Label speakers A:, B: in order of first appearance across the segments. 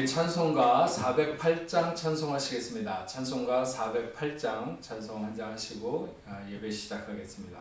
A: 찬송가 408장 찬송하시겠습니다. 찬송가 408장 찬송 한 장 하시고 예배 시작하겠습니다.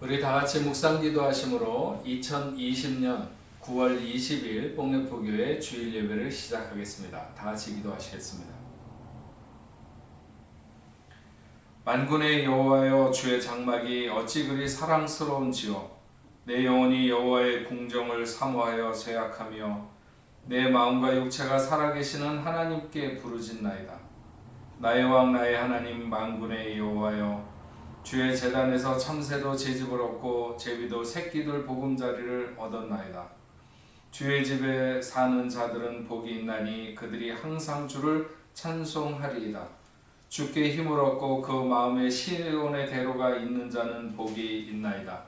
A: 우리 다같이 묵상기도 하심으로 2020년 9월 20일 뽕래포교회 주일 예배를 시작하겠습니다. 다같이 기도하시겠습니다. 만군의 여호와여, 주의 장막이 어찌 그리 사랑스러운지요. 내 영혼이 여호와의 궁정을 사모하여 쇠약하며 내 마음과 육체가 살아계시는 하나님께 부르짖나이다. 나의 왕 나의 하나님 만군의 여호와여, 주의 제단에서 참새도 제집을 얻고 제비도 새끼들 보금자리를 얻었나이다. 주의 집에 사는 자들은 복이 있나니 그들이 항상 주를 찬송하리이다. 주께 힘을 얻고 그 마음에 시온의 대로가 있는 자는 복이 있나이다.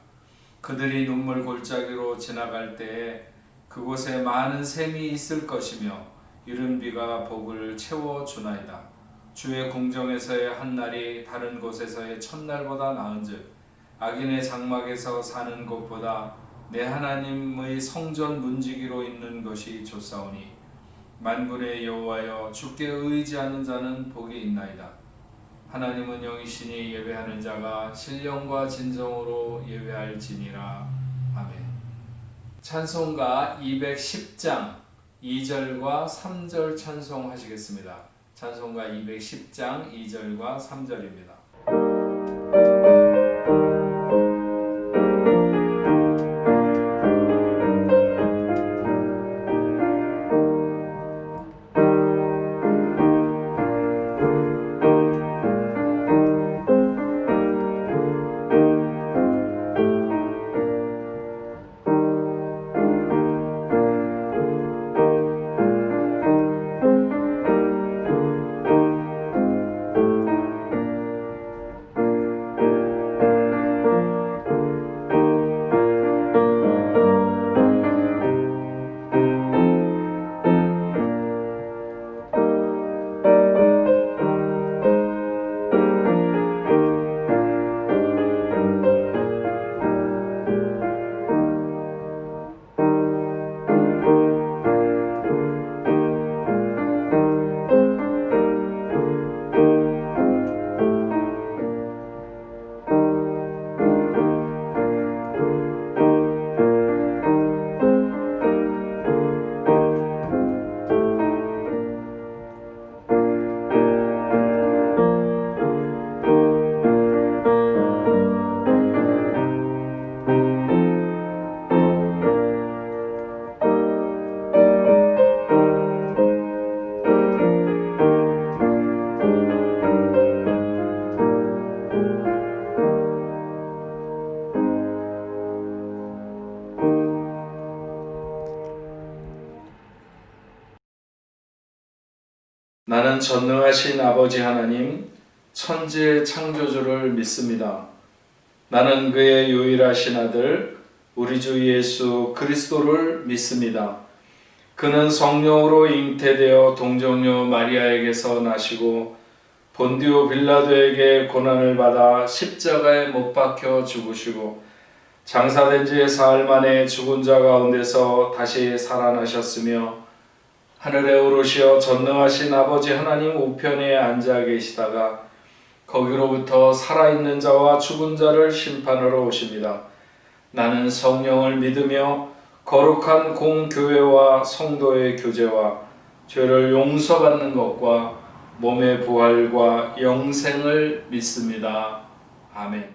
A: 그들이 눈물 골짜기로 지나갈 때에 그곳에 많은 샘이 있을 것이며 이른 비가 복을 채워주나이다. 주의 궁정에서의 한날이 다른 곳에서의 첫날보다 나은즉 악인의 장막에서 사는 것보다 내 하나님의 성전 문지기로 있는 것이 좋사오니 만군의 여호와여, 주께 의지하는 자는 복이 있나이다. 하나님은 영이시니 예배하는 자가 신령과 진정으로 예배할지니라. 아멘. 찬송가 210장 2절과 3절 찬송하시겠습니다. 찬송가 210장 2절과 3절입니다. 나는 전능하신 아버지 하나님, 천지의 창조주를 믿습니다. 나는 그의 유일하신 아들, 우리 주 예수 그리스도를 믿습니다. 그는 성령으로 잉태되어 동정녀 마리아에게서 나시고 본디오 빌라도에게 고난을 받아 십자가에 못 박혀 죽으시고 장사된 지 사흘 만에 죽은 자 가운데서 다시 살아나셨으며 하늘에 오르시어 전능하신 아버지 하나님 우편에 앉아 계시다가 거기로부터 살아있는 자와 죽은 자를 심판하러 오십니다. 나는 성령을 믿으며 거룩한 공교회와 성도의 교제와 죄를 용서받는 것과 몸의 부활과 영생을 믿습니다. 아멘.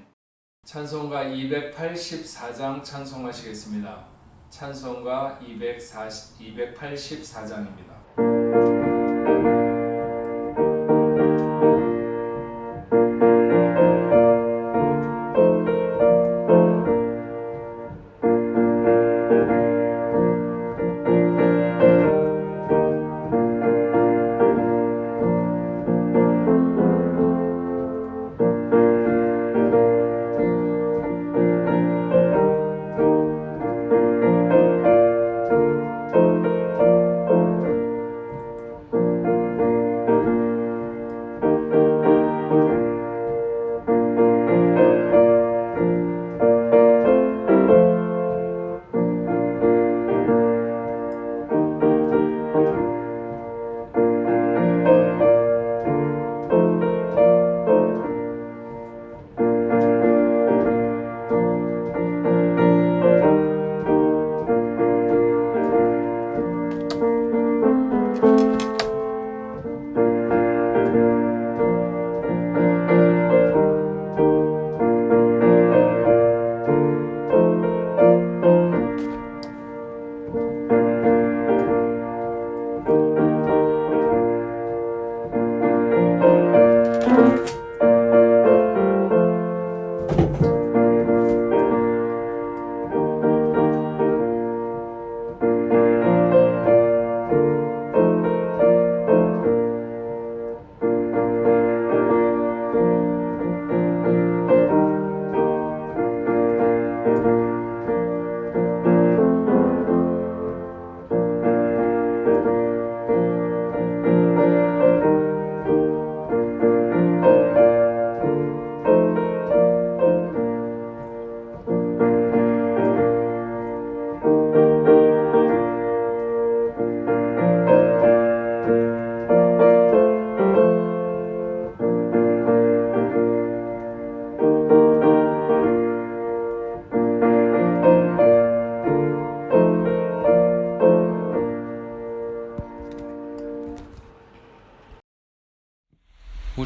A: 찬송가 284장 찬송하시겠습니다. 찬송가 284장입니다.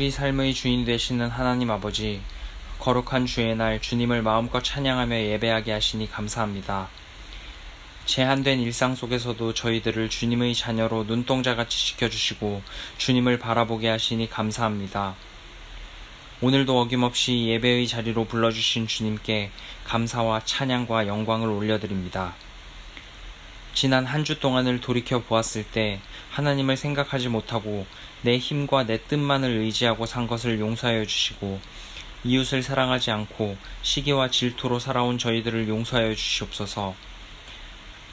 B: 우리 삶의 주인 되시는 하나님 아버지, 거룩한 주의 날 주님을 마음껏 찬양하며 예배하게 하시니 감사합니다. 제한된 일상 속에서도 저희들을 주님의 자녀로 눈동자같이 지켜주시고 주님을 바라보게 하시니 감사합니다. 오늘도 어김없이 예배의 자리로 불러주신 주님께 감사와 찬양과 영광을 올려드립니다. 지난 한 주 동안을 돌이켜 보았을 때 하나님을 생각하지 못하고 내 힘과 내 뜻만을 의지하고 산 것을 용서하여 주시고 이웃을 사랑하지 않고 시기와 질투로 살아온 저희들을 용서하여 주시옵소서.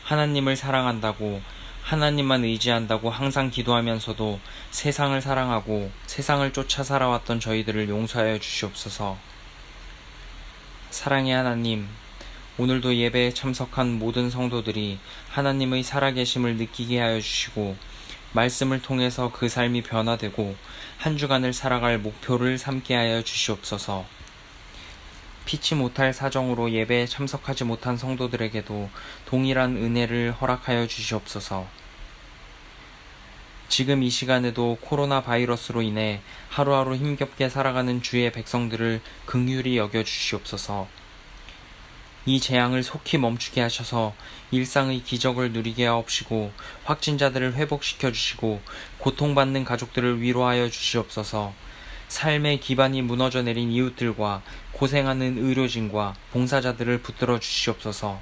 B: 하나님을 사랑한다고 하나님만 의지한다고 항상 기도하면서도 세상을 사랑하고 세상을 쫓아 살아왔던 저희들을 용서하여 주시옵소서. 사랑의 하나님, 오늘도 예배에 참석한 모든 성도들이 하나님의 살아계심을 느끼게 하여 주시고 말씀을 통해서 그 삶이 변화되고 한 주간을 살아갈 목표를 삼게 하여 주시옵소서. 피치 못할 사정으로 예배에 참석하지 못한 성도들에게도 동일한 은혜를 허락하여 주시옵소서. 지금 이 시간에도 코로나 바이러스로 인해 하루하루 힘겹게 살아가는 주의 백성들을 긍휼히 여겨 주시옵소서. 이 재앙을 속히 멈추게 하셔서 일상의 기적을 누리게 하옵시고 확진자들을 회복시켜 주시고 고통받는 가족들을 위로하여 주시옵소서. 삶의 기반이 무너져 내린 이웃들과 고생하는 의료진과 봉사자들을 붙들어 주시옵소서.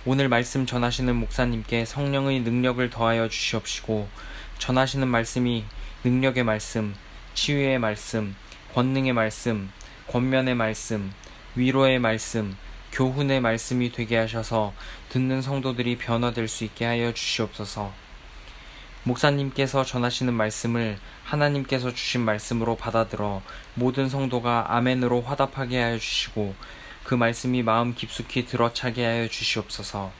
B: 오늘 말씀 전하시는 목사님께 성령의 능력을 더하여 주시옵시고 전하시는 말씀이 능력의 말씀, 치유의 말씀, 권능의 말씀, 권면의 말씀, 위로의 말씀, 교훈의 말씀이 되게 하셔서 듣는 성도들이 변화될 수 있게 하여 주시옵소서. 목사님께서 전하시는 말씀을 하나님께서 주신 말씀으로 받아들어 모든 성도가 아멘으로 화답하게 하여 주시고 그 말씀이 마음 깊숙이 들어차게 하여 주시옵소서.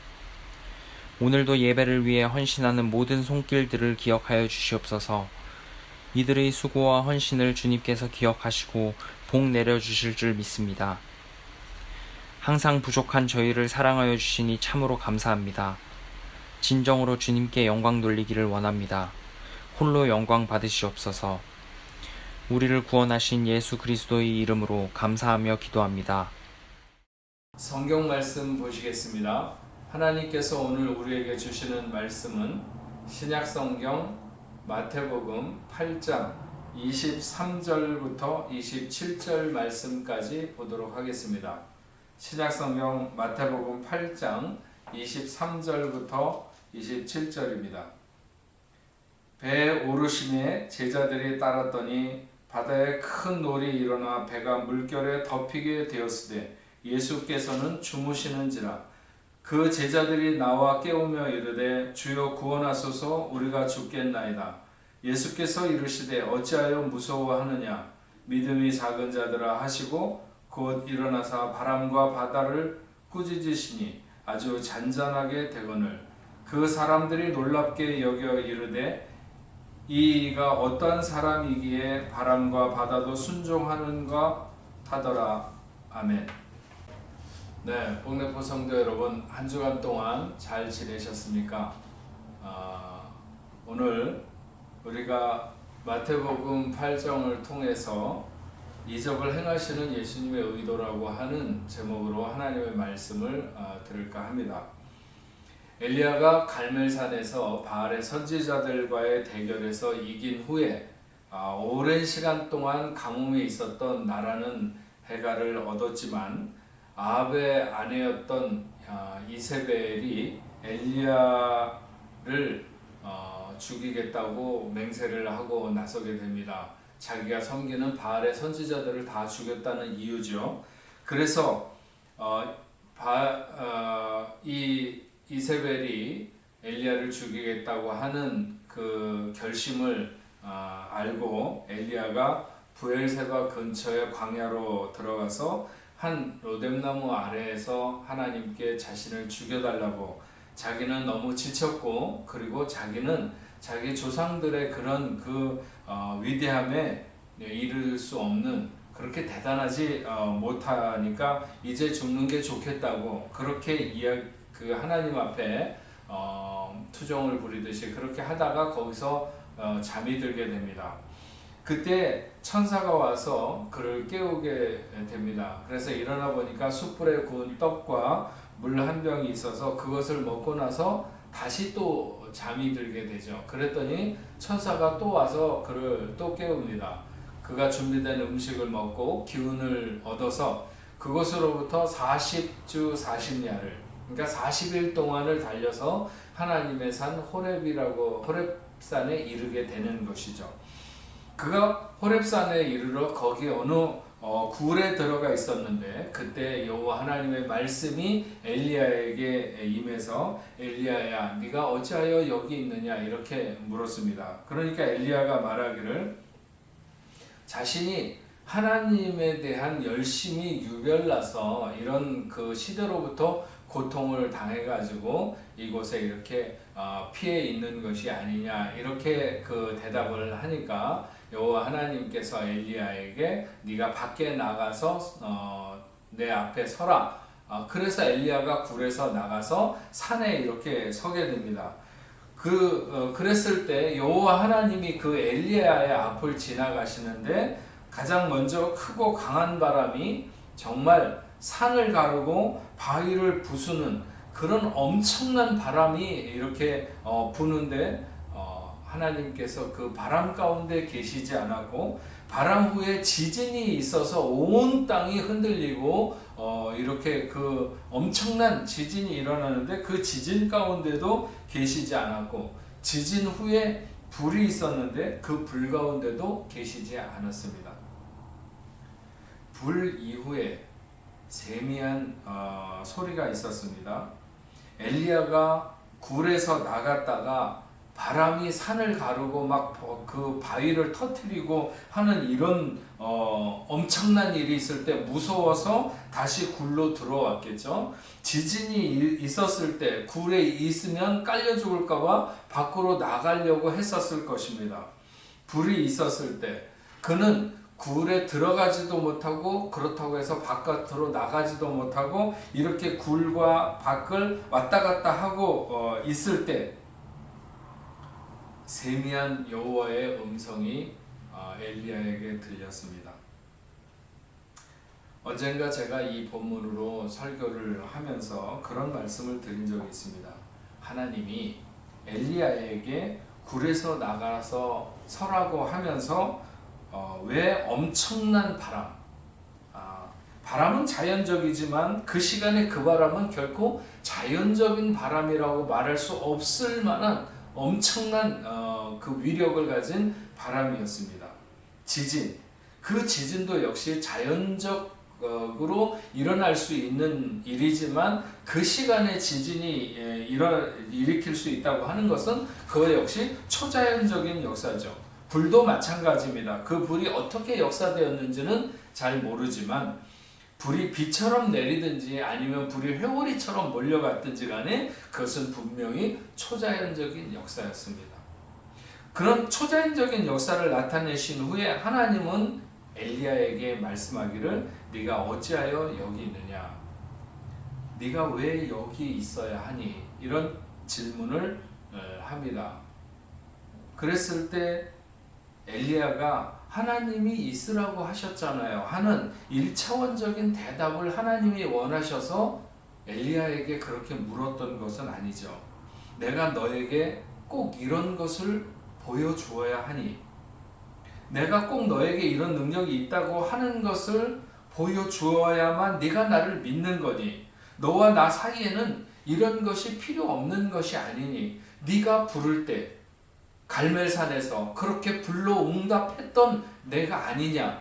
B: 오늘도 예배를 위해 헌신하는 모든 손길들을 기억하여 주시옵소서. 이들의 수고와 헌신을 주님께서 기억하시고 복 내려주실 줄 믿습니다. 항상 부족한 저희를 사랑하여 주시니 참으로 감사합니다. 진정으로 주님께 영광 돌리기를 원합니다. 홀로 영광 받으시옵소서. 우리를 구원하신 예수 그리스도의 이름으로 감사하며 기도합니다.
A: 성경 말씀 보시겠습니다. 하나님께서 오늘 우리에게 주시는 말씀은 신약성경 마태복음 8장 23절부터 27절 말씀까지 보도록 하겠습니다. 신약성경 마태복음 8장 23절부터 27절입니다. 배에 오르심에 제자들이 따랐더니 바다에 큰 놀이 일어나 배가 물결에 덮이게 되었으되 예수께서는 주무시는지라. 그 제자들이 나와 깨우며 이르되 주여 구원하소서 우리가 죽겠나이다. 예수께서 이르시되 어찌하여 무서워하느냐 믿음이 작은 자들아 하시고 곧 일어나사 바람과 바다를 꾸짖으시니 아주 잔잔하게 되거늘 그 사람들이 놀랍게 여겨 이르되 이가 어떠한 사람이기에 바람과 바다도 순종하는가 하더라. 아멘. 네, 복내포 성도 여러분, 한 주간 동안 잘 지내셨습니까? 오늘 우리가 마태복음 8장을 통해서 이적을 행하시는 예수님의 의도라고 하는 제목으로 하나님의 말씀을 들을까 합니다. 엘리야가 갈멜산에서 바알의 선지자들과의 대결에서 이긴 후에 오랜 시간 동안 가뭄에 있었던 나라는 해갈을 얻었지만 아합의 아내였던 이세벨이 엘리야를 죽이겠다고 맹세를 하고 나서게 됩니다. 자기가 섬기는 바알의 선지자들을 다 죽였다는 이유죠. 그래서 이 이세벨이 엘리야를 죽이겠다고 하는 그 결심을 알고 엘리야가 브엘세바 근처의 광야로 들어가서 한 로뎀나무 아래에서 하나님께 자신을 죽여달라고, 자기는 너무 지쳤고 그리고 자기는 자기 조상들의 그런 위대함에 이를 수 없는, 그렇게 대단하지 못하니까 이제 죽는 게 좋겠다고 그렇게 그 하나님 앞에 투정을 부리듯이 그렇게 하다가 거기서 잠이 들게 됩니다. 그때 천사가 와서 그를 깨우게 됩니다. 그래서 일어나 보니까 숯불에 구운 떡과 물 한 병이 있어서 그것을 먹고 나서 다시 또 잠이 들게 되죠. 그랬더니 천사가 또 와서 그를 또 깨웁니다. 그가 준비된 음식을 먹고 기운을 얻어서 그곳으로부터 40주 40야를, 그러니까 40일 동안을 달려서 하나님의 산 호렙산에 이르게 되는 것이죠. 그가 호렙산에 이르러 거기 어느 굴에 들어가 있었는데 그때 여호와 하나님의 말씀이 엘리야에게 임해서 엘리야야 네가 어찌하여 여기 있느냐 이렇게 물었습니다. 그러니까 엘리야가 말하기를 자신이 하나님에 대한 열심이 유별나서 이런 그 시대로부터 고통을 당해가지고 이곳에 이렇게 피해 있는 것이 아니냐 이렇게 그 대답을 하니까 여호와 하나님께서 엘리야에게 네가 밖에 나가서 내 앞에 서라. 그래서 엘리야가 굴에서 나가서 산에 이렇게 서게 됩니다. 그랬을 때 여호와 하나님이 그 엘리야의 앞을 지나가시는데 가장 먼저 크고 강한 바람이 정말 산을 가르고 바위를 부수는 그런 엄청난 바람이 이렇게 부는데 하나님께서 그 바람 가운데 계시지 않았고 바람 후에 지진이 있어서 온 땅이 흔들리고 이렇게 그 엄청난 지진이 일어나는데 그 지진 가운데도 계시지 않았고 지진 후에 불이 있었는데 그 불 가운데도 계시지 않았습니다. 불 이후에 세미한 소리가 있었습니다. 엘리야가 굴에서 나갔다가 바람이 산을 가르고 막 그 바위를 터뜨리고 하는 이런 엄청난 일이 있을 때 무서워서 다시 굴로 들어왔겠죠. 지진이 있었을 때 굴에 있으면 깔려 죽을까봐 밖으로 나가려고 했었을 것입니다. 불이 있었을 때 그는 굴에 들어가지도 못하고 그렇다고 해서 바깥으로 나가지도 못하고 이렇게 굴과 밖을 왔다 갔다 하고 있을 때 세미한 여호와의 음성이 엘리야에게 들렸습니다. 언젠가 제가 이 본문으로 설교를 하면서 그런 말씀을 드린 적이 있습니다. 하나님이 엘리야에게 굴에서 나가서 서라고 하면서 왜 엄청난 바람은 자연적이지만 그 시간에 그 바람은 결코 자연적인 바람이라고 말할 수 없을 만한 엄청난 그 위력을 가진 바람이었습니다. 지진, 그 지진도 역시 자연적으로 일어날 수 있는 일이지만 그 시간에 지진이 일으킬 수 있다고 하는 것은 그거 역시 초자연적인 역사죠. 불도 마찬가지입니다. 그 불이 어떻게 역사되었는지는 잘 모르지만 불이 비처럼 내리든지 아니면 불이 회오리처럼 몰려갔든지 간에 그것은 분명히 초자연적인 역사였습니다. 그런 초자연적인 역사를 나타내신 후에 하나님은 엘리야에게 말씀하기를 네가 어찌하여 여기 있느냐? 네가 왜 여기 있어야 하니? 이런 질문을 합니다. 그랬을 때 엘리야가 하나님이 있으라고 하셨잖아요 하는 1차원적인 대답을 하나님이 원하셔서 엘리야에게 그렇게 물었던 것은 아니죠. 내가 너에게 꼭 이런 것을 보여주어야 하니, 내가 꼭 너에게 이런 능력이 있다고 하는 것을 보여주어야만 네가 나를 믿는 거니, 너와 나 사이에는 이런 것이 필요 없는 것이 아니니, 네가 부를 때 갈멜산에서 그렇게 불로 응답했던 내가 아니냐,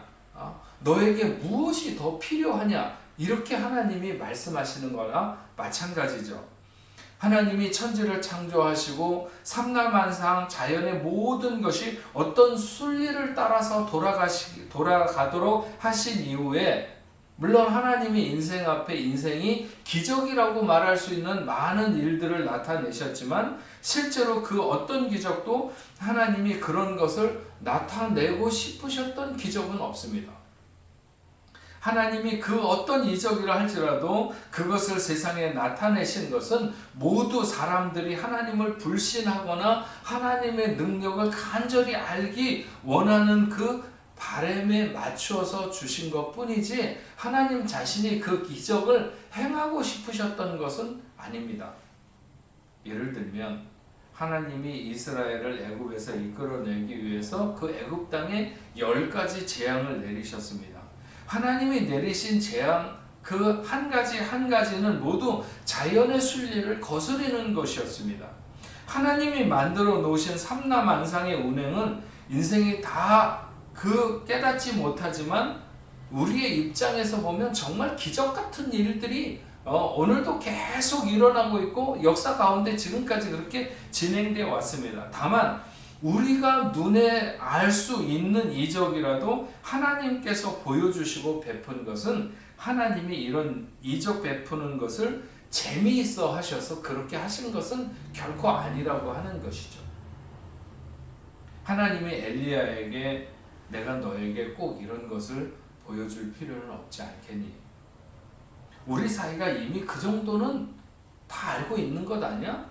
A: 너에게 무엇이 더 필요하냐, 이렇게 하나님이 말씀하시는 거나 마찬가지죠. 하나님이 천지를 창조하시고 삼라만상 자연의 모든 것이 어떤 순리를 따라서 돌아가도록 하신 이후에, 물론 하나님이 인생 앞에 인생이 기적이라고 말할 수 있는 많은 일들을 나타내셨지만 실제로 그 어떤 기적도 하나님이 그런 것을 나타내고 싶으셨던 기적은 없습니다. 하나님이 그 어떤 이적이라 할지라도 그것을 세상에 나타내신 것은 모두 사람들이 하나님을 불신하거나 하나님의 능력을 간절히 알기 원하는 그 바람에 맞추어서 주신 것 뿐이지 하나님 자신이 그 기적을 행하고 싶으셨던 것은 아닙니다. 예를 들면 하나님이 이스라엘을 애굽에서 이끌어내기 위해서 그 애굽 땅에 10가지 재앙을 내리셨습니다. 하나님이 내리신 재앙 그 한 가지 한 가지는 모두 자연의 순리를 거스르는 것이었습니다. 하나님이 만들어 놓으신 삼라만상의 운행은 인생이 다 그 깨닫지 못하지만 우리의 입장에서 보면 정말 기적 같은 일들이 오늘도 계속 일어나고 있고 역사 가운데 지금까지 그렇게 진행되어 왔습니다. 다만 우리가 눈에 알 수 있는 이적이라도 하나님께서 보여주시고 베푼 것은 하나님이 이런 이적 베푸는 것을 재미있어 하셔서 그렇게 하신 것은 결코 아니라고 하는 것이죠. 하나님이 엘리야에게 내가 너에게 꼭 이런 것을 보여줄 필요는 없지 않겠니? 우리 사이가 이미 그 정도는 다 알고 있는 것 아니야?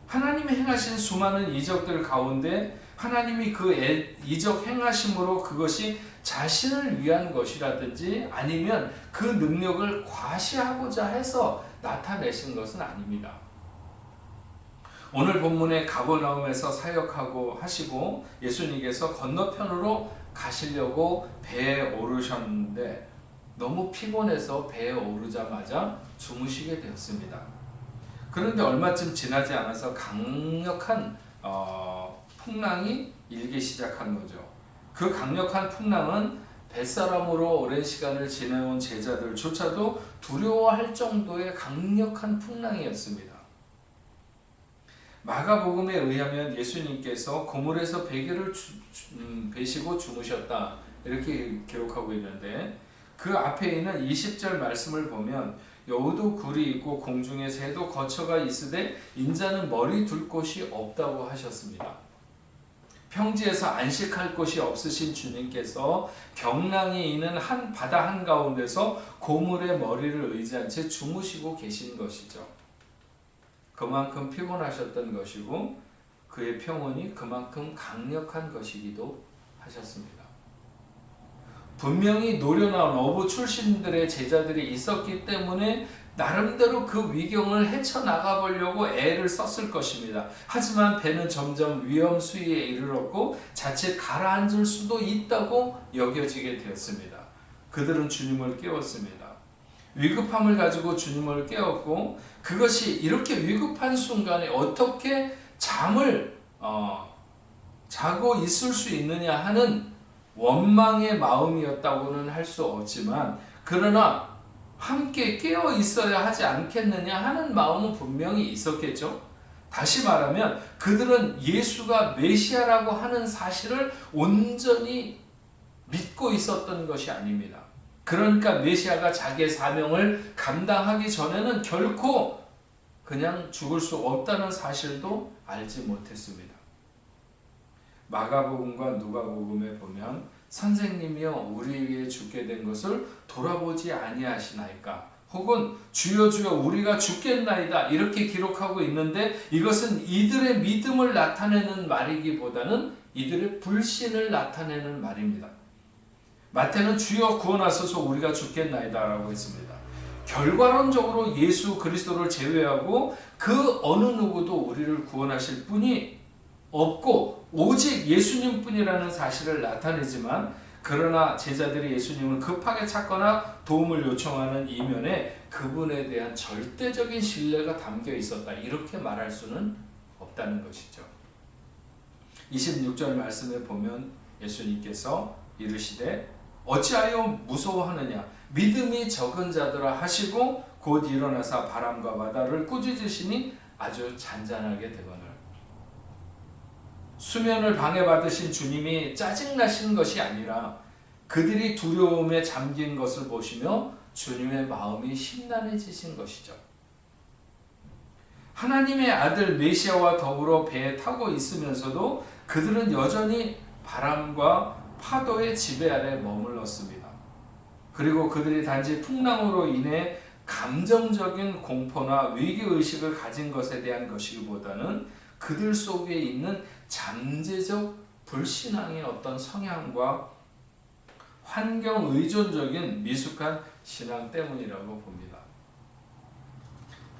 A: 하나님이 행하신 수많은 이적들 가운데 하나님이 그 이적 행하심으로 그것이 자신을 위한 것이라든지 아니면 그 능력을 과시하고자 해서 나타내신 것은 아닙니다. 오늘 본문에 가버나움에서 사역하고 하시고 예수님께서 건너편으로 가시려고 배에 오르셨는데 너무 피곤해서 배에 오르자마자 주무시게 되었습니다. 그런데 얼마쯤 지나지 않아서 강력한 풍랑이 일기 시작한 거죠. 그 강력한 풍랑은 뱃사람으로 오랜 시간을 지내온 제자들조차도 두려워할 정도의 강력한 풍랑이었습니다. 마가복음에 의하면 예수님께서 고물에서 베개를 베시고 주무셨다 이렇게 기록하고 있는데, 그 앞에 있는 20절 말씀을 보면 여우도 굴이 있고 공중에 새도 거처가 있으되 인자는 머리 둘 곳이 없다고 하셨습니다. 평지에서 안식할 곳이 없으신 주님께서 경랑이 있는 한 바다 한가운데서 고물에 머리를 의지한 채 주무시고 계신 것이죠. 그만큼 피곤하셨던 것이고 그의 평온이 그만큼 강력한 것이기도 하셨습니다. 분명히 노려나온 어부 출신들의 제자들이 있었기 때문에 나름대로 그 위경을 헤쳐나가 보려고 애를 썼을 것입니다. 하지만 배는 점점 위험 수위에 이르렀고 자칫 가라앉을 수도 있다고 여겨지게 되었습니다. 그들은 주님을 깨웠습니다. 위급함을 가지고 주님을 깨웠고, 그것이 이렇게 위급한 순간에 어떻게 잠을 자고 있을 수 있느냐 하는 원망의 마음이었다고는 할 수 없지만, 그러나 함께 깨어 있어야 하지 않겠느냐 하는 마음은 분명히 있었겠죠. 다시 말하면 그들은 예수가 메시아라고 하는 사실을 온전히 믿고 있었던 것이 아닙니다. 그러니까 메시아가 자기의 사명을 감당하기 전에는 결코 그냥 죽을 수 없다는 사실도 알지 못했습니다. 마가복음과 누가복음에 보면 선생님이여 우리 위해 죽게 된 것을 돌아보지 아니하시나이까, 혹은 주여 주여 우리가 죽겠나이다 이렇게 기록하고 있는데, 이것은 이들의 믿음을 나타내는 말이기보다는 이들의 불신을 나타내는 말입니다. 마태는 주여 구원하소서 우리가 죽겠나이다 라고 했습니다. 결과론적으로 예수 그리스도를 제외하고 그 어느 누구도 우리를 구원하실 분이 없고 오직 예수님 뿐이라는 사실을 나타내지만, 그러나 제자들이 예수님을 급하게 찾거나 도움을 요청하는 이면에 그분에 대한 절대적인 신뢰가 담겨 있었다 이렇게 말할 수는 없다는 것이죠. 26절 말씀에 보면 예수님께서 이르시되 어찌하여 무서워하느냐 믿음이 적은 자들아 하시고 곧 일어나사 바람과 바다를 꾸짖으시니 아주 잔잔하게 되거늘. 수면을 방해받으신 주님이 짜증나신 것이 아니라 그들이 두려움에 잠긴 것을 보시며 주님의 마음이 심란해지신 것이죠. 하나님의 아들 메시아와 더불어 배에 타고 있으면서도 그들은 여전히 바람과 파도의 지배 아래 머물렀습니다. 그리고 그들이 단지 풍랑으로 인해 감정적인 공포나 위기의식을 가진 것에 대한 것이기보다는 그들 속에 있는 잠재적 불신앙의 어떤 성향과 환경 의존적인 미숙한 신앙 때문이라고 봅니다.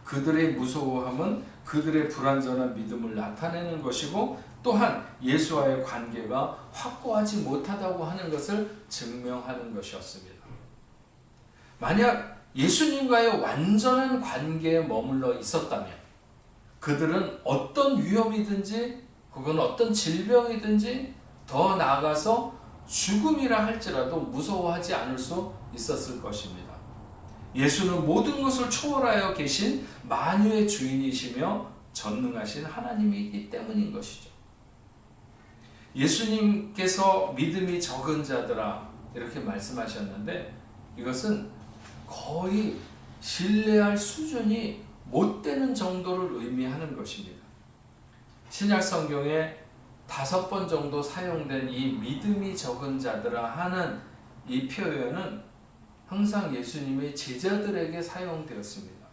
A: 그들의 무서워함은 그들의 불완전한 믿음을 나타내는 것이고, 또한 예수와의 관계가 확고하지 못하다고 하는 것을 증명하는 것이었습니다. 만약 예수님과의 완전한 관계에 머물러 있었다면 그들은 어떤 위험이든지 혹은 어떤 질병이든지 더 나아가서 죽음이라 할지라도 무서워하지 않을 수 있었을 것입니다. 예수는 모든 것을 초월하여 계신 만유의 주인이시며 전능하신 하나님이기 때문인 것이죠. 예수님께서 믿음이 적은 자들아 이렇게 말씀하셨는데, 이것은 거의 신뢰할 수준이 못 되는 정도를 의미하는 것입니다. 신약 성경에 5번 정도 사용된 이 믿음이 적은 자들아 하는 이 표현은 항상 예수님의 제자들에게 사용되었습니다.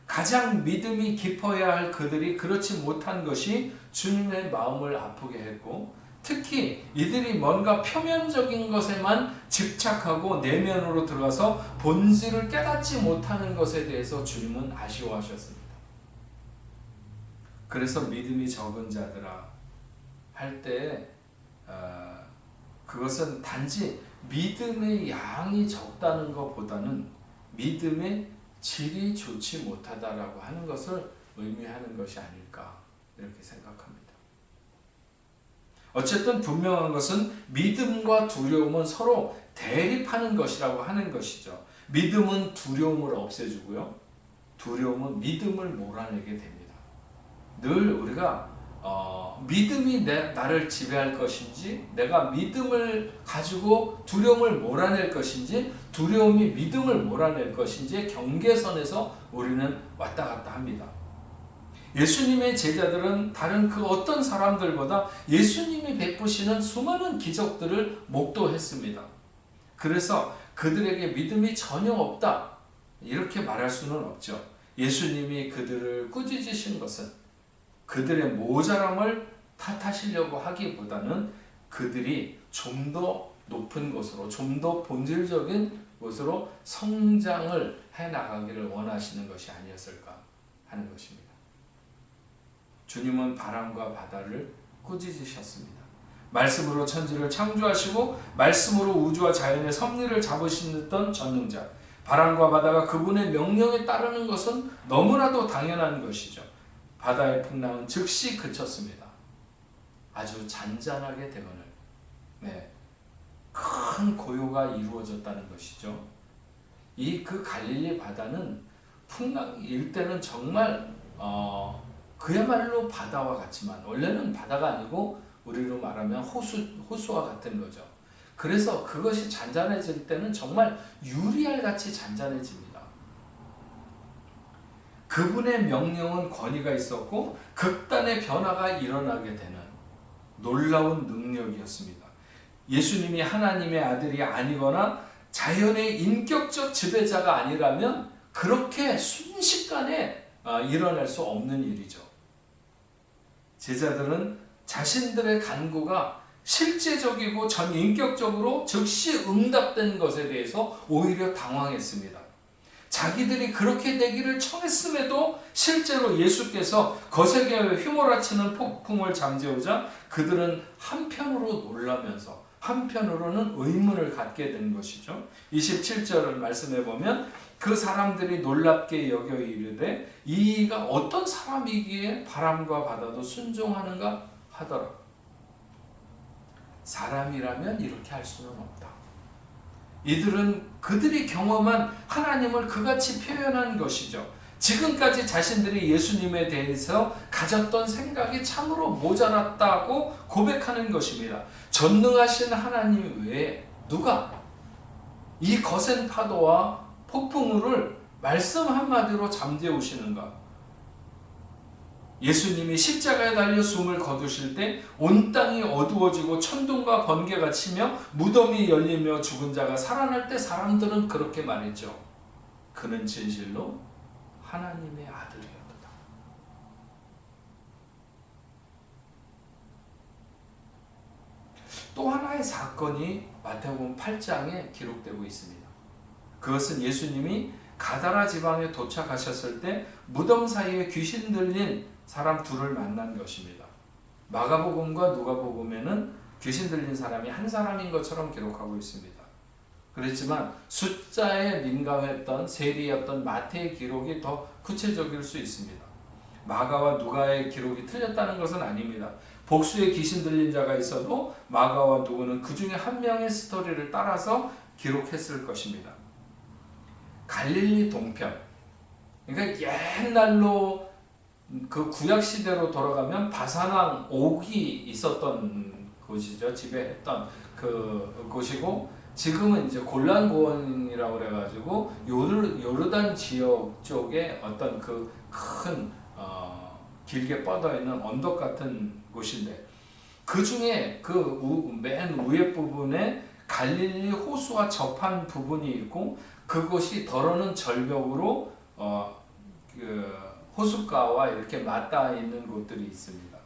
A: 가장 믿음이 깊어야 할 그들이 그렇지 못한 것이 주님의 마음을 아프게 했고, 특히 이들이 뭔가 표면적인 것에만 집착하고 내면으로 들어가서 본질을 깨닫지 못하는 것에 대해서 주님은 아쉬워하셨습니다. 그래서 믿음이 적은 자들아 할 때 그것은 단지 믿음의 양이 적다는 것보다는 믿음의 질이 좋지 못하다라고 하는 것을 의미하는 것이 아닐까 이렇게 생각합니다. 어쨌든 분명한 것은 믿음과 두려움은 서로 대립하는 것이라고 하는 것이죠. 믿음은 두려움을 없애주고요. 두려움은 믿음을 몰아내게 됩니다. 늘 우리가 믿음이 나를 지배할 것인지, 내가 믿음을 가지고 두려움을 몰아낼 것인지, 두려움이 믿음을 몰아낼 것인지의 경계선에서 우리는 왔다 갔다 합니다. 예수님의 제자들은 다른 그 어떤 사람들보다 예수님이 베푸시는 수많은 기적들을 목도했습니다. 그래서 그들에게 믿음이 전혀 없다 이렇게 말할 수는 없죠. 예수님이 그들을 꾸짖으신 것은 그들의 모자람을 탓하시려고 하기보다는 그들이 좀 더 높은 곳으로, 좀 더 본질적인 곳으로 성장을 해나가기를 원하시는 것이 아니었을까 하는 것입니다. 주님은 바람과 바다를 꾸짖으셨습니다. 말씀으로 천지를 창조하시고 말씀으로 우주와 자연의 섭리를 잡으시던 전능자, 바람과 바다가 그분의 명령에 따르는 것은 너무나도 당연한 것이죠. 바다의 풍랑은 즉시 그쳤습니다. 아주 잔잔하게 되거늘 큰 고요가 이루어졌다는 것이죠. 그 갈릴리 바다는 풍랑 일 때는 정말 그야말로 바다와 같지만 원래는 바다가 아니고 우리로 말하면 호수와 같은 거죠. 그래서 그것이 잔잔해질 때는 정말 유리알 같이 잔잔해집니다. 그분의 명령은 권위가 있었고 극단의 변화가 일어나게 되는 놀라운 능력이었습니다. 예수님이 하나님의 아들이 아니거나 자연의 인격적 지배자가 아니라면 그렇게 순식간에 일어날 수 없는 일이죠. 제자들은 자신들의 간구가 실제적이고 전인격적으로 즉시 응답된 것에 대해서 오히려 당황했습니다. 자기들이 그렇게 되기를 청했음에도 실제로 예수께서 거세게 휘몰아치는 폭풍을 잠재우자 그들은 한편으로 놀라면서 한편으로는 의문을 갖게 된 것이죠. 27절을 말씀해 보면 그 사람들이 놀랍게 여겨 이르되 이가 어떤 사람이기에 바람과 바다도 순종하는가 하더라. 사람이라면 이렇게 할 수는 없다. 이들은 그들이 경험한 하나님을 그같이 표현한 것이죠. 지금까지 자신들이 예수님에 대해서 가졌던 생각이 참으로 모자랐다고 고백하는 것입니다. 전능하신 하나님 외에 누가 이 거센 파도와 폭풍우를 말씀 한마디로 잠재우시는가? 예수님이 십자가에 달려 숨을 거두실 때 온 땅이 어두워지고 천둥과 번개가 치며 무덤이 열리며 죽은 자가 살아날 때 사람들은 그렇게 말했죠. 그는 진실로 하나님의 아들이었다. 또 하나의 사건이 마태복음 8장에 기록되고 있습니다. 그것은 예수님이 가다라 지방에 도착하셨을 때 무덤 사이에 귀신 들린 사람 둘을 만난 것입니다. 마가복음과 누가복음에는 귀신 들린 사람이 한 사람인 것처럼 기록하고 있습니다. 그렇지만 숫자에 민감했던 세리였던 마태의 기록이 더 구체적일 수 있습니다. 마가와 누가의 기록이 틀렸다는 것은 아닙니다. 복수의 귀신 들린 자가 있어도 마가와 누가는 그 중에 한 명의 스토리를 따라서 기록했을 것입니다. 갈릴리 동편, 그러니까 옛날로 그 구약 시대로 돌아가면 바사왕 옥이 있었던 곳이죠. 지배했던 그 곳이고 지금은 이제 골란고원이라고 그래가지고 요르단 지역 쪽에 어떤 그 큰 길게 뻗어 있는 언덕 같은 곳인데 그 중에 그 맨 위에 부분에 갈릴리 호수와 접한 부분이 있고 그곳이 더러는 절벽으로 그 호숫가와 이렇게 맞닿아 있는 곳들이 있습니다.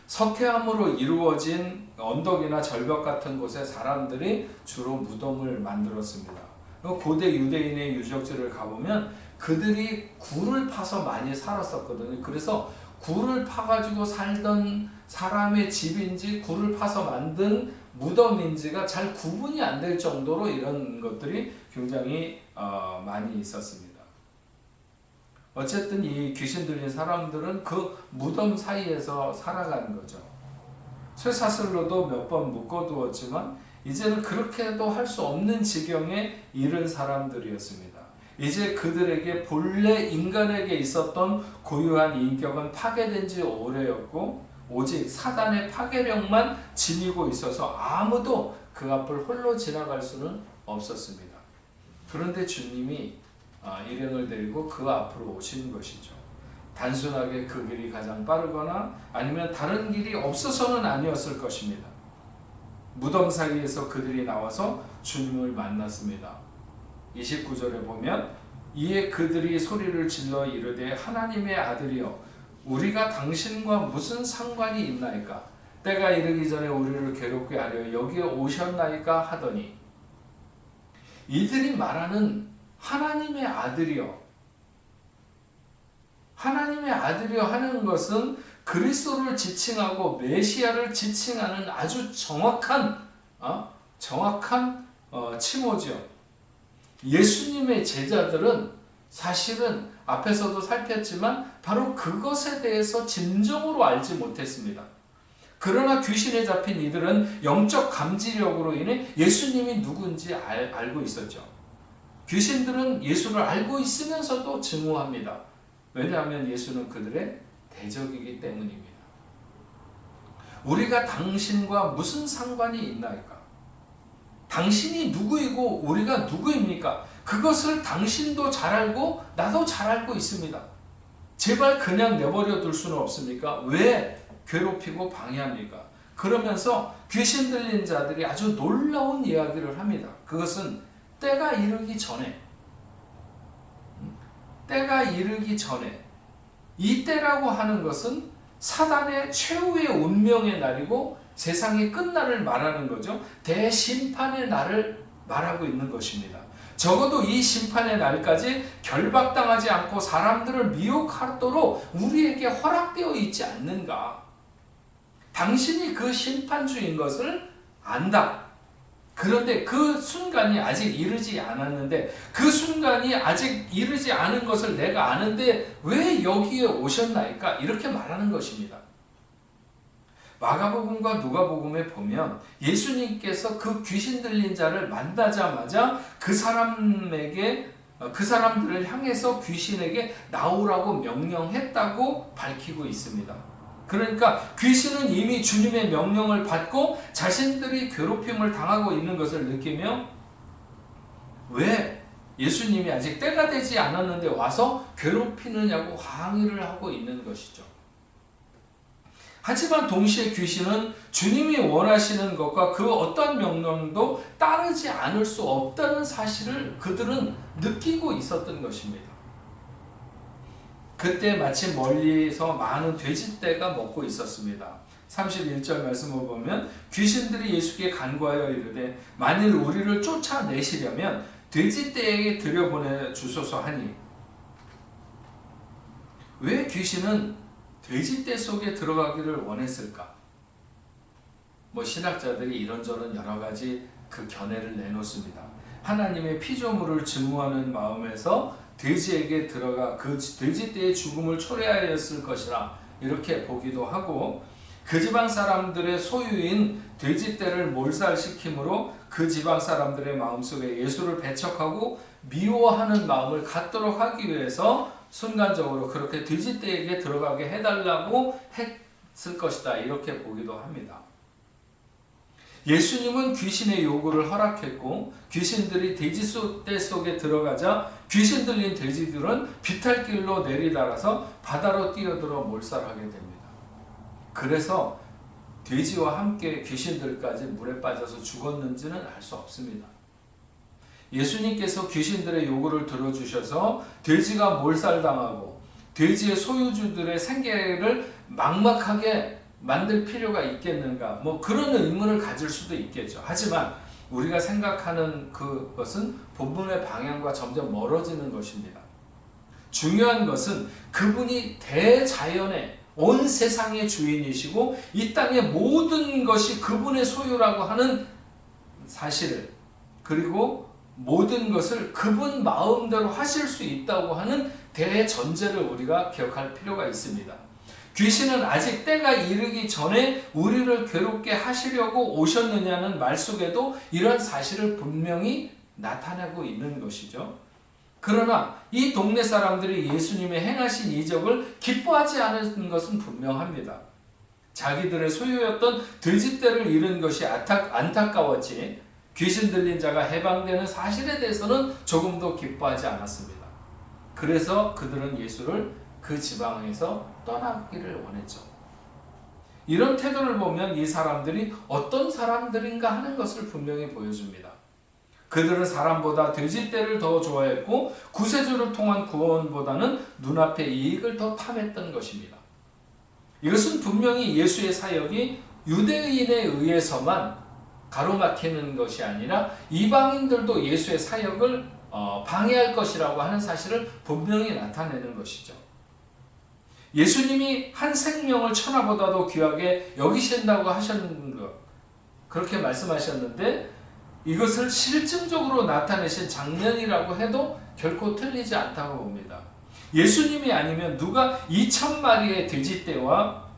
A: 석회암으로 이루어진 언덕이나 절벽 같은 곳에 사람들이 주로 무덤을 만들었습니다. 고대 유대인의 유적지를 가보면 그들이 굴을 파서 많이 살았었거든요. 그래서 굴을 파가지고 살던 사람의 집인지 굴을 파서 만든 무덤인지가 잘 구분이 안 될 정도로 이런 것들이 굉장히 많이 있었습니다. 어쨌든 이 귀신 들린 사람들은 그 무덤 사이에서 살아가는 거죠. 쇠사슬로도 몇 번 묶어두었지만 이제는 그렇게도 할 수 없는 지경에 이른 사람들이었습니다. 이제 그들에게 본래 인간에게 있었던 고유한 인격은 파괴된 지 오래였고 오직 사단의 파괴력만 지니고 있어서 아무도 그 앞을 홀로 지나갈 수는 없었습니다. 그런데 주님이 일행을 데리고 그 앞으로 오신 것이죠. 단순하게 그 길이 가장 빠르거나 아니면 다른 길이 없어서는 아니었을 것입니다. 무덤 사이에서 그들이 나와서 주님을 만났습니다. 29절에 보면 이에 그들이 소리를 질러 이르되 하나님의 아들이여 우리가 당신과 무슨 상관이 있나이까? 때가 이르기 전에 우리를 괴롭게 하려 여기에 오셨나이까 하더니 이들이 말하는 하나님의 아들이여 하나님의 아들이여 하는 것은 그리스도를 지칭하고 메시아를 지칭하는 아주 정확한 칭호죠. 예수님의 제자들은 사실은 앞에서도 살폈지만 바로 그것에 대해서 진정으로 알지 못했습니다. 그러나 귀신에 잡힌 이들은 영적 감지력으로 인해 예수님이 누군지 알고 있었죠. 귀신들은 예수를 알고 있으면서도 증오합니다. 왜냐하면 예수는 그들의 대적이기 때문입니다. 우리가 당신과 무슨 상관이 있나이까? 당신이 누구이고 우리가 누구입니까? 그것을 당신도 잘 알고 나도 잘 알고 있습니다. 제발 그냥 내버려 둘 수는 없습니까? 왜 괴롭히고 방해합니까? 그러면서 귀신 들린 자들이 아주 놀라운 이야기를 합니다. 그것은 때가 이르기 전에 이 때라고 하는 것은 사단의 최후의 운명의 날이고 세상의 끝날을 말하는 거죠. 대심판의 날을 말하고 있는 것입니다. 적어도 이 심판의 날까지 결박당하지 않고 사람들을 미혹하도록 우리에게 허락되어 있지 않는가. 당신이 그 심판주인 것을 안다. 그런데 그 순간이 아직 이르지 않았는데 그 순간이 아직 이르지 않은 것을 내가 아는데 왜 여기에 오셨나이까? 이렇게 말하는 것입니다. 마가복음과 누가복음에 보면 예수님께서 그 귀신 들린 자를 만나자마자 그 사람들을 향해서 귀신에게 나오라고 명령했다고 밝히고 있습니다. 그러니까 귀신은 이미 주님의 명령을 받고 자신들이 괴롭힘을 당하고 있는 것을 느끼며 왜 예수님이 아직 때가 되지 않았는데 와서 괴롭히느냐고 항의를 하고 있는 것이죠. 하지만 동시에 귀신은 주님이 원하시는 것과 그 어떤 명령도 따르지 않을 수 없다는 사실을 그들은 느끼고 있었던 것입니다. 그때 마침 멀리서 많은 돼지떼가 먹고 있었습니다. 31절 말씀을 보면 귀신들이 예수께 간구하여 이르되 만일 우리를 쫓아내시려면 돼지떼에게 들여보내 주소서 하니 왜 귀신은 돼지떼 속에 들어가기를 원했을까? 신학자들이 이런저런 여러 가지 그 견해를 내놓습니다. 하나님의 피조물을 증오하는 마음에서 돼지에게 들어가 그 돼지떼의 죽음을 초래하였을 것이라 이렇게 보기도 하고 그 지방 사람들의 소유인 돼지떼를 몰살시킴으로 그 지방 사람들의 마음속에 예수를 배척하고 미워하는 마음을 갖도록 하기 위해서 순간적으로 그렇게 돼지떼에게 들어가게 해달라고 했을 것이다 이렇게 보기도 합니다. 예수님은 귀신의 요구를 허락했고 귀신들이 돼지떼 속에 들어가자 귀신 들린 돼지들은 비탈길로 내리달아서 바다로 뛰어들어 몰살하게 됩니다. 그래서 돼지와 함께 귀신들까지 물에 빠져서 죽었는지는 알 수 없습니다. 예수님께서 귀신들의 요구를 들어주셔서 돼지가 몰살당하고 돼지의 소유주들의 생계를 막막하게 만들 필요가 있겠는가? 그런 의문을 가질 수도 있겠죠. 하지만 우리가 생각하는 그것은 본문의 방향과 점점 멀어지는 것입니다. 중요한 것은 그분이 대자연의 온 세상의 주인이시고 이 땅의 모든 것이 그분의 소유라고 하는 사실을 그리고 모든 것을 그분 마음대로 하실 수 있다고 하는 대전제를 우리가 기억할 필요가 있습니다. 귀신은 아직 때가 이르기 전에 우리를 괴롭게 하시려고 오셨느냐는 말 속에도 이런 사실을 분명히 나타내고 있는 것이죠. 그러나 이 동네 사람들이 예수님의 행하신 이적을 기뻐하지 않은 것은 분명합니다. 자기들의 소유였던 돼지떼를 잃은 것이 안타까웠지 귀신 들린 자가 해방되는 사실에 대해서는 조금도 기뻐하지 않았습니다. 그래서 그들은 예수를 그 지방에서 떠나기를 원했죠. 이런 태도를 보면 이 사람들이 어떤 사람들인가 하는 것을 분명히 보여줍니다. 그들은 사람보다 돼지떼를 더 좋아했고 구세주를 통한 구원보다는 눈앞의 이익을 더 탐했던 것입니다. 이것은 분명히 예수의 사역이 유대인에 의해서만 가로막히는 것이 아니라 이방인들도 예수의 사역을 방해할 것이라고 하는 사실을 분명히 나타내는 것이죠. 예수님이 한 생명을 천하보다도 귀하게 여기신다고 하셨는 것, 그렇게 말씀하셨는데 이것을 실증적으로 나타내신 장면이라고 해도 결코 틀리지 않다고 봅니다. 예수님이 아니면 누가 2,000마리의 돼지떼와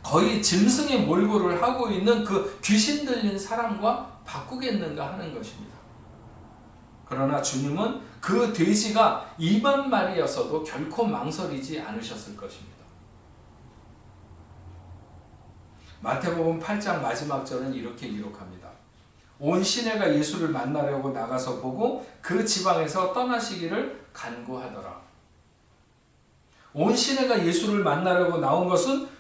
A: 거의 짐승의 몰골을 하고 있는 그 귀신 들린 사람과 바꾸겠는가 하는 것입니다. 그러나 주님은 그 돼지가 2만 마리였어도 결코 망설이지 않으셨을 것입니다. 마태복음 8장 마지막 절은 이렇게 기록합니다. 온 시내가 예수를 만나려고 나가서 보고 그 지방에서 떠나시기를 간구하더라. 온 시내가 예수를 만나려고 나온 것은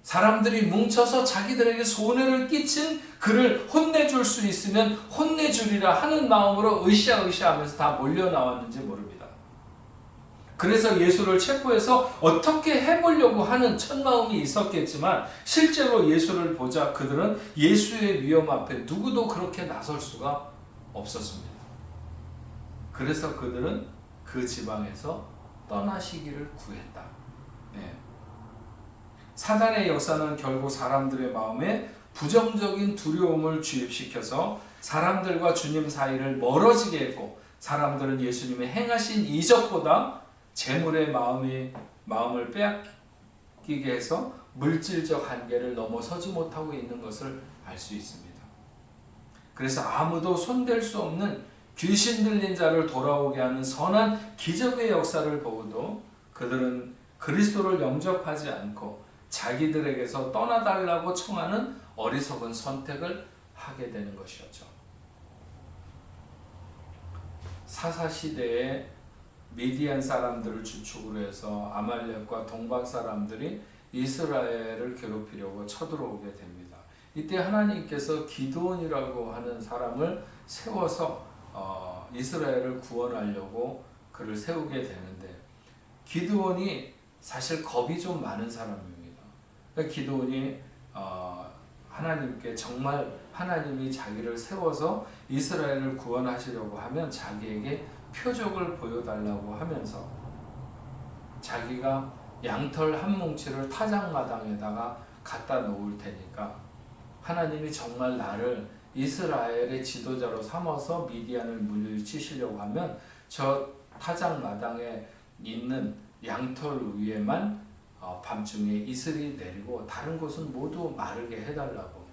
A: 사람들이 뭉쳐서 자기들에게 손해를 끼친 그를 혼내줄 수 있으면 혼내주리라 하는 마음으로 으쌰으쌰하면서 다 몰려 나왔는지 모릅니다. 그래서 예수를 체포해서 어떻게 해보려고 하는 첫 마음이 있었겠지만 실제로 예수를 보자 그들은 예수의 위험 앞에 누구도 그렇게 나설 수가 없었습니다. 그래서 그들은 그 지방에서 떠나시기를 구했다. 네. 사단의 역사는 결국 사람들의 마음에 부정적인 두려움을 주입시켜서 사람들과 주님 사이를 멀어지게 했고 사람들은 예수님의 행하신 이적보다 재물의 마음을 빼앗기게 해서 물질적 한계를 넘어서지 못하고 있는 것을 알 수 있습니다. 그래서 아무도 손댈 수 없는 귀신 들린 자를 돌아오게 하는 선한 기적의 역사를 보고도 그들은 그리스도를 영접하지 않고 자기들에게서 떠나달라고 청하는 어리석은 선택을 하게 되는 것이었죠. 사사시대에 미디안 사람들을 주축으로 해서 아말렉과 동방 사람들이 이스라엘을 괴롭히려고 쳐들어오게 됩니다. 이때 하나님께서 기드온이라고 하는 사람을 세워서 이스라엘을 구원하려고 그를 세우게 되는데 기드온이 사실 겁이 좀 많은 사람입니다. 그러니까 기드온이 하나님께 정말 하나님이 자기를 세워서 이스라엘을 구원하시려고 하면 자기에게 표적을 보여달라고 하면서 자기가 양털 한 뭉치를 타작마당에다가 갖다 놓을 테니까 하나님이 정말 나를 이스라엘의 지도자로 삼아서 미디안을 물리치시려고 하면 저 타작마당에 있는 양털 위에만 밤중에 이슬이 내리고 다른 곳은 모두 마르게 해달라고.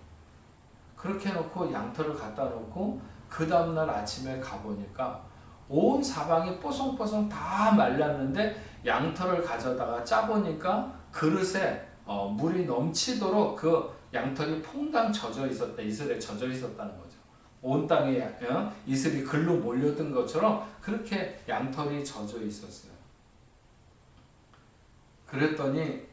A: 그렇게 해놓고 양털을 갖다 놓고 그 다음날 아침에 가보니까 온 사방이 뽀송뽀송 다 말랐는데 양털을 가져다가 짜보니까 그릇에 물이 넘치도록 그 양털이 퐁당 젖어 있었다. 이슬에 젖어 있었다는 거죠. 온 땅에 이슬이 글로 몰려든 것처럼 그렇게 양털이 젖어 있었어요. 그랬더니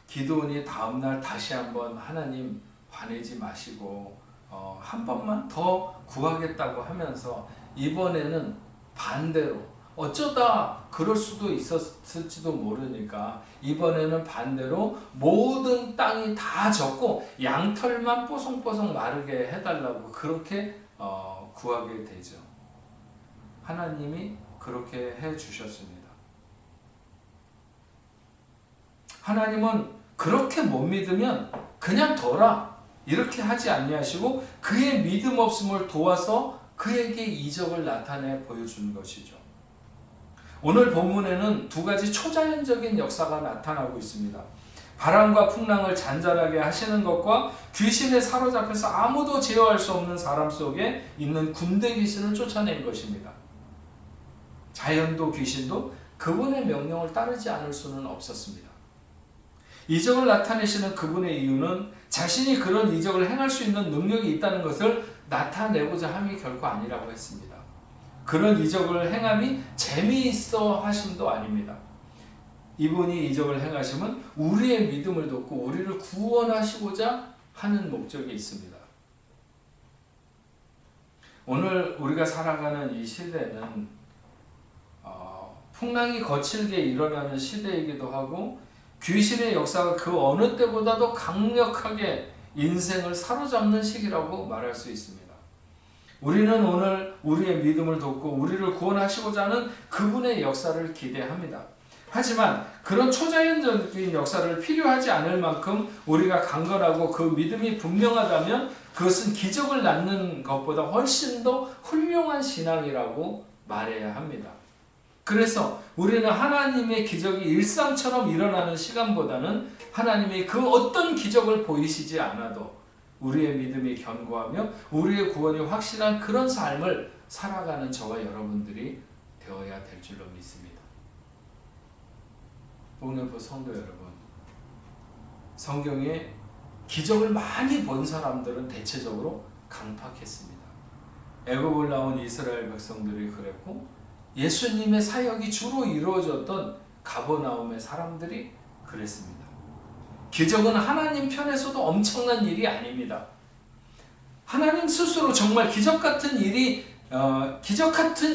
A: 기드온이 다음날 다시 한번 하나님 화내지 마시고 한 번만 더 구하겠다고 하면서 이번에는 반대로 어쩌다 그럴 수도 있었을지도 모르니까 이번에는 반대로 모든 땅이 다 젖고 양털만 뽀송뽀송 마르게 해달라고 그렇게 구하게 되죠. 하나님이 그렇게 해주셨습니다. 하나님은 그렇게 못 믿으면 그냥 둬라 이렇게 하지 아니하시고 그의 믿음 없음을 도와서 그에게 이적을 나타내 보여주는 것이죠. 오늘 본문에는 두 가지 초자연적인 역사가 나타나고 있습니다. 바람과 풍랑을 잔잔하게 하시는 것과 귀신에 사로잡혀서 아무도 제어할 수 없는 사람 속에 있는 군대 귀신을 쫓아낸 것입니다. 자연도 귀신도 그분의 명령을 따르지 않을 수는 없었습니다. 이적을 나타내시는 그분의 이유는 자신이 그런 이적을 행할 수 있는 능력이 있다는 것을 나타내고자 함이 결코 아니라고 했습니다. 그런 이적을 행함이 재미있어 하심도 아닙니다. 이분이 이적을 행하심은 우리의 믿음을 돕고 우리를 구원하시고자 하는 목적이 있습니다. 오늘 우리가 살아가는 이 시대는 풍랑이 거칠게 일어나는 시대이기도 하고 귀신의 역사가 그 어느 때보다도 강력하게 인생을 사로잡는 시기라고 말할 수 있습니다. 우리는 오늘 우리의 믿음을 돕고 우리를 구원하시고자 하는 그분의 역사를 기대합니다. 하지만 그런 초자연적인 역사를 필요하지 않을 만큼 우리가 강건하고 그 믿음이 분명하다면 그것은 기적을 낳는 것보다 훨씬 더 훌륭한 신앙이라고 말해야 합니다. 그래서 우리는 하나님의 기적이 일상처럼 일어나는 시간보다는 하나님이 그 어떤 기적을 보이시지 않아도 우리의 믿음이 견고하며 우리의 구원이 확실한 그런 삶을 살아가는 저와 여러분들이 되어야 될 줄로 믿습니다. 복내부 성도 여러분, 성경에 기적을 많이 본 사람들은 대체적으로 강팍했습니다. 애굽을 나온 이스라엘 백성들이 그랬고 예수님의 사역이 주로 이루어졌던 가버나움의 사람들이 그랬습니다. 기적은 하나님 편에서도 엄청난 일이 아닙니다. 하나님 스스로 정말 기적 같은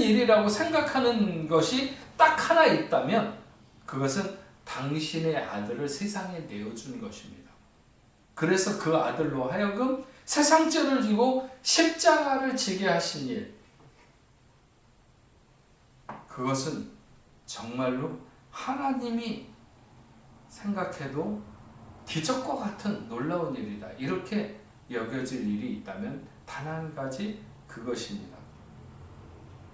A: 일이라고 생각하는 것이 딱 하나 있다면 그것은 당신의 아들을 세상에 내어준 것입니다. 그래서 그 아들로 하여금 세상죄를 지고 십자가를 지게 하신 일, 그것은 정말로 하나님이 생각해도 기적과 같은 놀라운 일이다. 이렇게 여겨질 일이 있다면 단 한 가지 그것입니다.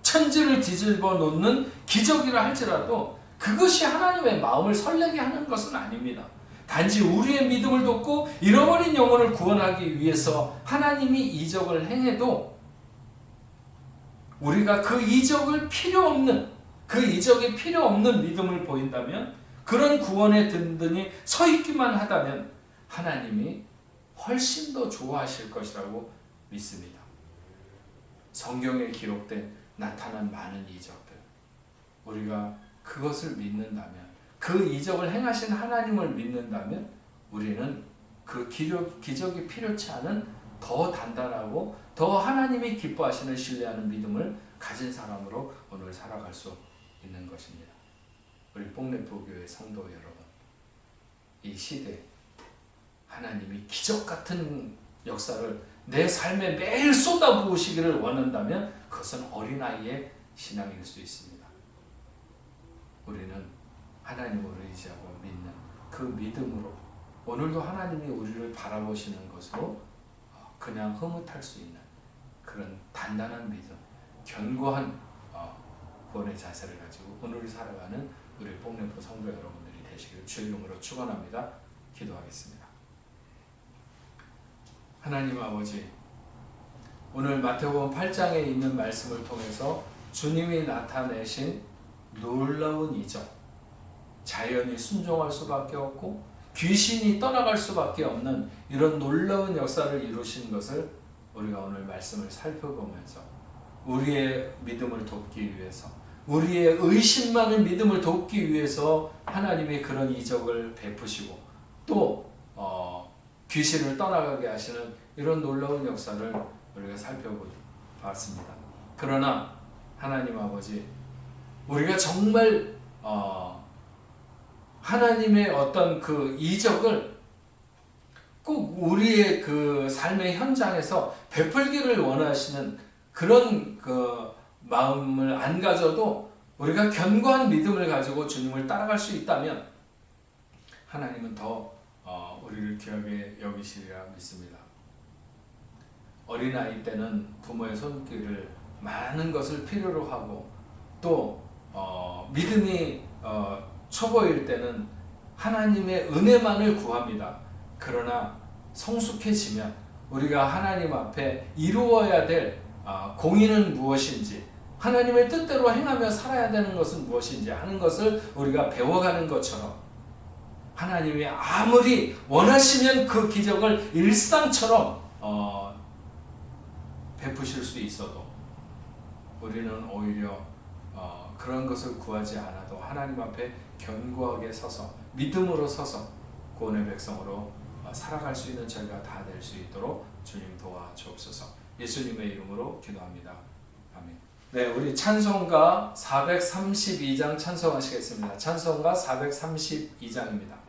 A: 천지를 뒤집어 놓는 기적이라 할지라도 그것이 하나님의 마음을 설레게 하는 것은 아닙니다. 단지 우리의 믿음을 돕고 잃어버린 영혼을 구원하기 위해서 하나님이 이적을 행해도 우리가 그 이적이 필요 없는 믿음을 보인다면, 그런 구원에 든든히 서 있기만 하다면 하나님이 훨씬 더 좋아하실 것이라고 믿습니다. 성경에 기록된 나타난 많은 이적들, 우리가 그것을 믿는다면, 그 이적을 행하신 하나님을 믿는다면 우리는 그 기적이 필요치 않은 더 단단하고 더 하나님이 기뻐하시는 신뢰하는 믿음을 가진 사람으로 오늘 살아갈 수 있는 것입니다. 우리 복내포교회 성도 여러분, 이 시대 하나님이 기적 같은 역사를 내 삶에 매일 쏟아부으시기를 원한다면 그것은 어린아이의 신앙일 수 있습니다. 우리는 하나님을 의지하고 믿는 그 믿음으로 오늘도 하나님이 우리를 바라보시는 것으로 그냥 흐뭇할 수 있는 그런 단단한 믿음, 견고한 구원의 자세를 가지고 오늘을 살아가는 우리 복내포 성도 여러분들이 되시기를 주의 이름으로 축원합니다. 기도하겠습니다. 하나님 아버지, 오늘 마태복음 8장에 있는 말씀을 통해서 주님이 나타내신 놀라운 이적, 자연이 순종할 수밖에 없고 귀신이 떠나갈 수밖에 없는 이런 놀라운 역사를 이루신 것을 우리가 오늘 말씀을 살펴보면서 우리의 믿음을 돕기 위해서, 우리의 의심 많은 믿음을 돕기 위해서 하나님의 그런 이적을 베푸시고 또 귀신을 떠나가게 하시는 이런 놀라운 역사를 우리가 살펴봤습니다. 그러나 하나님 아버지, 우리가 정말 하나님의 어떤 그 이적을 꼭 우리의 그 삶의 현장에서 베풀기를 원하시는 그런 그 마음을 안 가져도 우리가 견고한 믿음을 가지고 주님을 따라갈 수 있다면 하나님은 더 우리를 귀하게 여기시리라 믿습니다. 어린아이 때는 부모의 손길을 많은 것을 필요로 하고 또 믿음이 초보일 때는 하나님의 은혜만을 구합니다. 그러나 성숙해지면 우리가 하나님 앞에 이루어야 될 공의는 무엇인지, 하나님의 뜻대로 행하며 살아야 되는 것은 무엇인지 하는 것을 우리가 배워가는 것처럼, 하나님이 아무리 원하시면 그 기적을 일상처럼 베푸실 수 있어도 우리는 오히려 그런 것을 구하지 않아도 하나님 앞에 견고하게 서서 믿음으로 서서 구원의 백성으로 살아갈 수 있는 저희가 다 될 수 있도록 주님 도와주옵소서. 예수님의 이름으로 기도합니다. 아멘. 네, 우리 찬송가 432장 찬송하시겠습니다. 찬송가 432장입니다.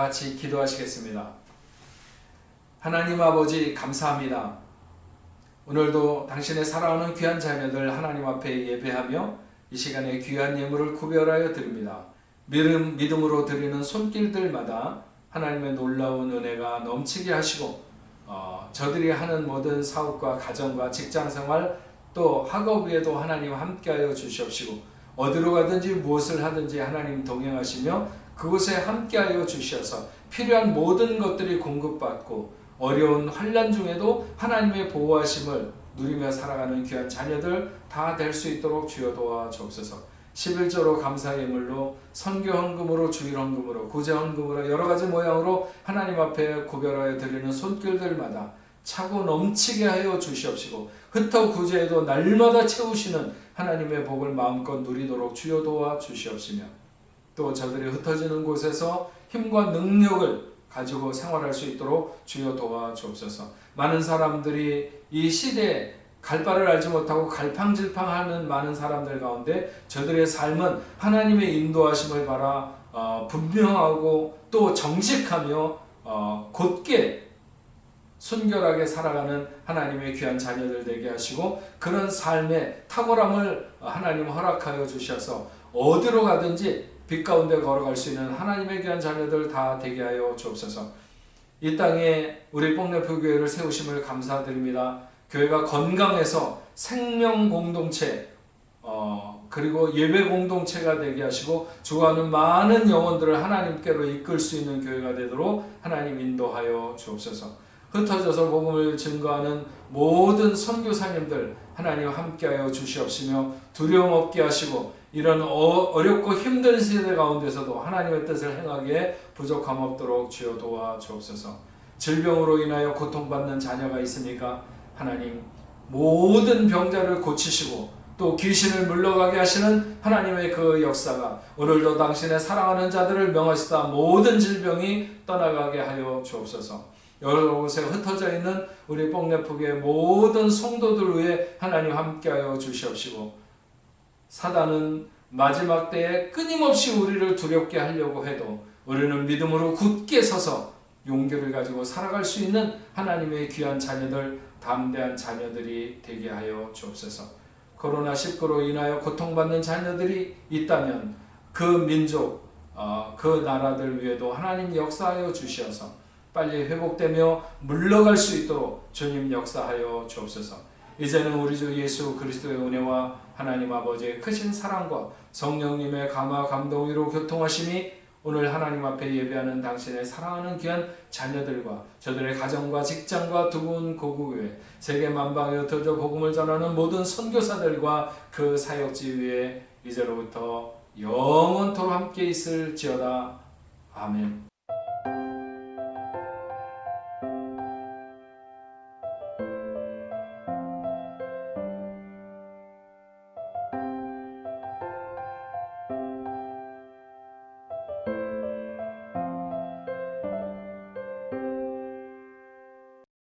A: 같이 기도하시겠습니다. 하나님 아버지 감사합니다. 오늘도 당신의 사랑하는 귀한 자녀들 하나님 앞에 예배하며 이 시간에 귀한 예물을 구별하여 드립니다. 믿음으로 드리는 손길들마다 하나님의 놀라운 은혜가 넘치게 하시고 저들이 하는 모든 사업과 가정과 직장생활 또 학업 위에도 하나님 함께하여 주시옵시고 어디로 가든지 무엇을 하든지 하나님 동행하시며 그곳에 함께하여 주셔서 필요한 모든 것들이 공급받고 어려운 환난 중에도 하나님의 보호하심을 누리며 살아가는 귀한 자녀들 다 될 수 있도록 주여 도와주옵소서. 11조로 감사의 예물로 선교 헌금으로 주일 헌금으로 구제 헌금으로 여러 가지 모양으로 하나님 앞에 구별하여 드리는 손길들마다 차고 넘치게 하여 주시옵시고 흩어 구제에도 날마다 채우시는 하나님의 복을 마음껏 누리도록 주여 도와 주시옵시며 또 저들이 흩어지는 곳에서 힘과 능력을 가지고 생활할 수 있도록 주여 도와 주옵소서. 많은 사람들이 이 시대에 갈 바를 알지 못하고 갈팡질팡하는 많은 사람들 가운데 저들의 삶은 하나님의 인도하심을 바라 분명하고 또 정직하며 곧게 순결하게 살아가는 하나님의 귀한 자녀들 되게 하시고 그런 삶의 탁월함을 하나님 허락하여 주셔서 어디로 가든지 빛 가운데 걸어갈 수 있는 하나님의 귀한 자녀들 다 되게 하여 주옵소서. 이 땅에 우리 뽕네프 교회를 세우심을 감사드립니다. 교회가 건강해서 생명 공동체 그리고 예배 공동체가 되게 하시고 주관하는 많은 영혼들을 하나님께로 이끌 수 있는 교회가 되도록 하나님 인도하여 주옵소서. 흩어져서 복음을 증거하는 모든 선교사님들 하나님 함께하여 주시옵시며 두려움 없게 하시고 이런 어렵고 힘든 시대 가운데서도 하나님의 뜻을 행하기에 부족함 없도록 주여 도와 주옵소서. 질병으로 인하여 고통받는 자녀가 있으니까 하나님 모든 병자를 고치시고 또 귀신을 물러가게 하시는 하나님의 그 역사가 오늘도 당신의 사랑하는 자들을 명하시다 모든 질병이 떠나가게 하여 주옵소서. 여러 곳에 흩어져 있는 우리 뽕네프교의 모든 성도들 위해 하나님 함께하여 주시옵시고 사단은 마지막 때에 끊임없이 우리를 두렵게 하려고 해도 우리는 믿음으로 굳게 서서 용기를 가지고 살아갈 수 있는 하나님의 귀한 자녀들, 담대한 자녀들이 되게 하여 주옵소서. 코로나19로 인하여 고통받는 자녀들이 있다면 그 민족, 그 나라들 위에도 하나님 역사하여 주시어서 빨리 회복되며 물러갈 수 있도록 주님 역사하여 주옵소서. 이제는 우리 주 예수 그리스도의 은혜와 하나님 아버지의 크신 사랑과 성령님의 감화 감동으로 교통하심이 오늘 하나님 앞에 예배하는 당신의 사랑하는 귀한 자녀들과 저들의 가정과 직장과 두분 고국교회 세계 만방에 흩어져 복음을 전하는 모든 선교사들과 그 사역지 위에 이제로부터 영원토록 함께 있을지어다. 아멘.